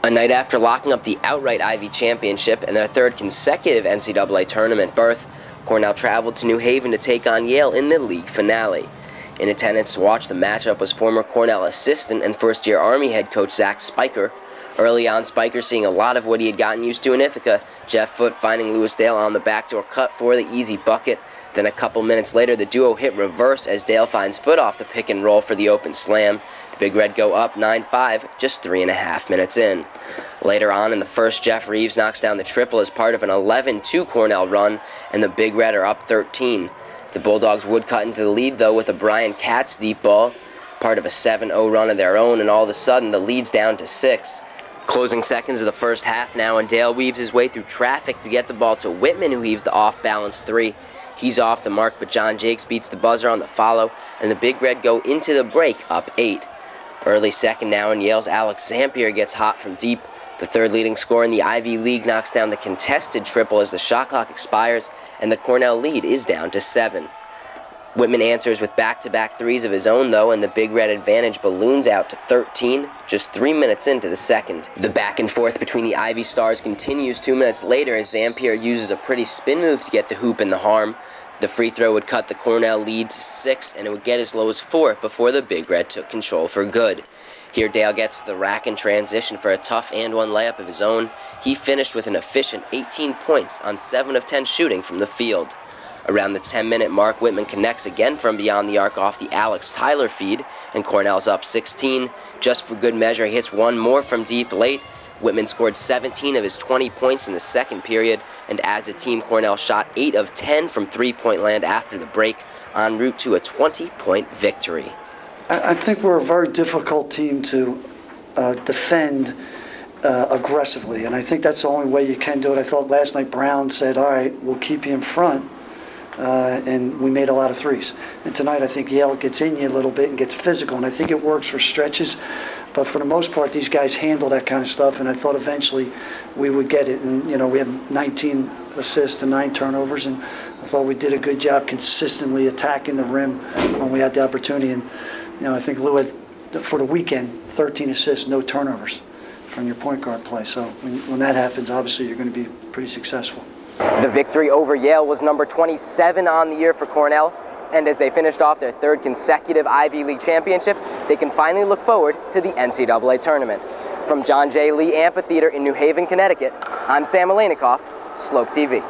A night after locking up the outright Ivy Championship and their third consecutive NCAA tournament berth, Cornell traveled to New Haven to take on Yale in the league finale. In attendance to watch the matchup was former Cornell assistant and first-year Army head coach Zach Spiker. Early on, Spiker seeing a lot of what he had gotten used to in Ithaca, Jeff Foote finding Lewis Dale on the backdoor cut for the easy bucket. Then a couple minutes later, the duo hit reverse as Dale finds Foote off the pick and roll for the open slam. The Big Red go up 9-5, just 3.5 minutes in. Later on in the first, Jeff Reeves knocks down the triple as part of an 11-2 Cornell run, and the Big Red are up 13. The Bulldogs would cut into the lead, though, with a Brian Katz deep ball, part of a 7-0 run of their own, and all of a sudden the lead's down to 6. Closing seconds of the first half now, and Dale weaves his way through traffic to get the ball to Wittman, who heaves the off-balance 3. He's off the mark, but John Jakes beats the buzzer on the follow, and the Big Red go into the break up 8. Early second now, and Yale's Alex Zampier gets hot from deep. The third leading scorer in the Ivy League knocks down the contested triple as the shot clock expires, and the Cornell lead is down to 7. Wittman answers with back-to-back threes of his own, though, and the Big Red advantage balloons out to 13, just 3 minutes into the second. The back and forth between the Ivy Stars continues 2 minutes later as Zampier uses a pretty spin move to get the hoop in the harm. The free throw would cut the Cornell lead to 6, and it would get as low as 4 before the Big Red took control for good. Here Dale gets the rack in transition for a tough and-one layup of his own. He finished with an efficient 18 points on 7 of 10 shooting from the field. Around the 10-minute mark, Wittman connects again from beyond the arc off the Alex Tyler feed, and Cornell's up 16. Just for good measure, he hits one more from deep late. Wittman scored 17 of his 20 points in the second period, and as a team, Cornell shot 8 of 10 from three-point land after the break, en route to a 20-point victory. I think we're a very difficult team to defend aggressively, and I think that's the only way you can do it. I thought last night Brown said, all right, we'll keep you in front, and we made a lot of threes. And tonight I think Yale gets in you a little bit and gets physical, and I think it works for stretches. But for the most part, these guys handle that kind of stuff, and I thought eventually we would get it. And, you know, we had 19 assists and 9 turnovers, and I thought we did a good job consistently attacking the rim when we had the opportunity. And, you know, I think Lou had, for the weekend, 13 assists, no turnovers from your point guard play. So when that happens, obviously you're going to be pretty successful. The victory over Yale was number 27 on the year for Cornell. And as they finished off their third consecutive Ivy League championship, they can finally look forward to the NCAA tournament. From John J. Lee Amphitheater in New Haven, Connecticut, I'm Sam Alenikoff, Slope TV.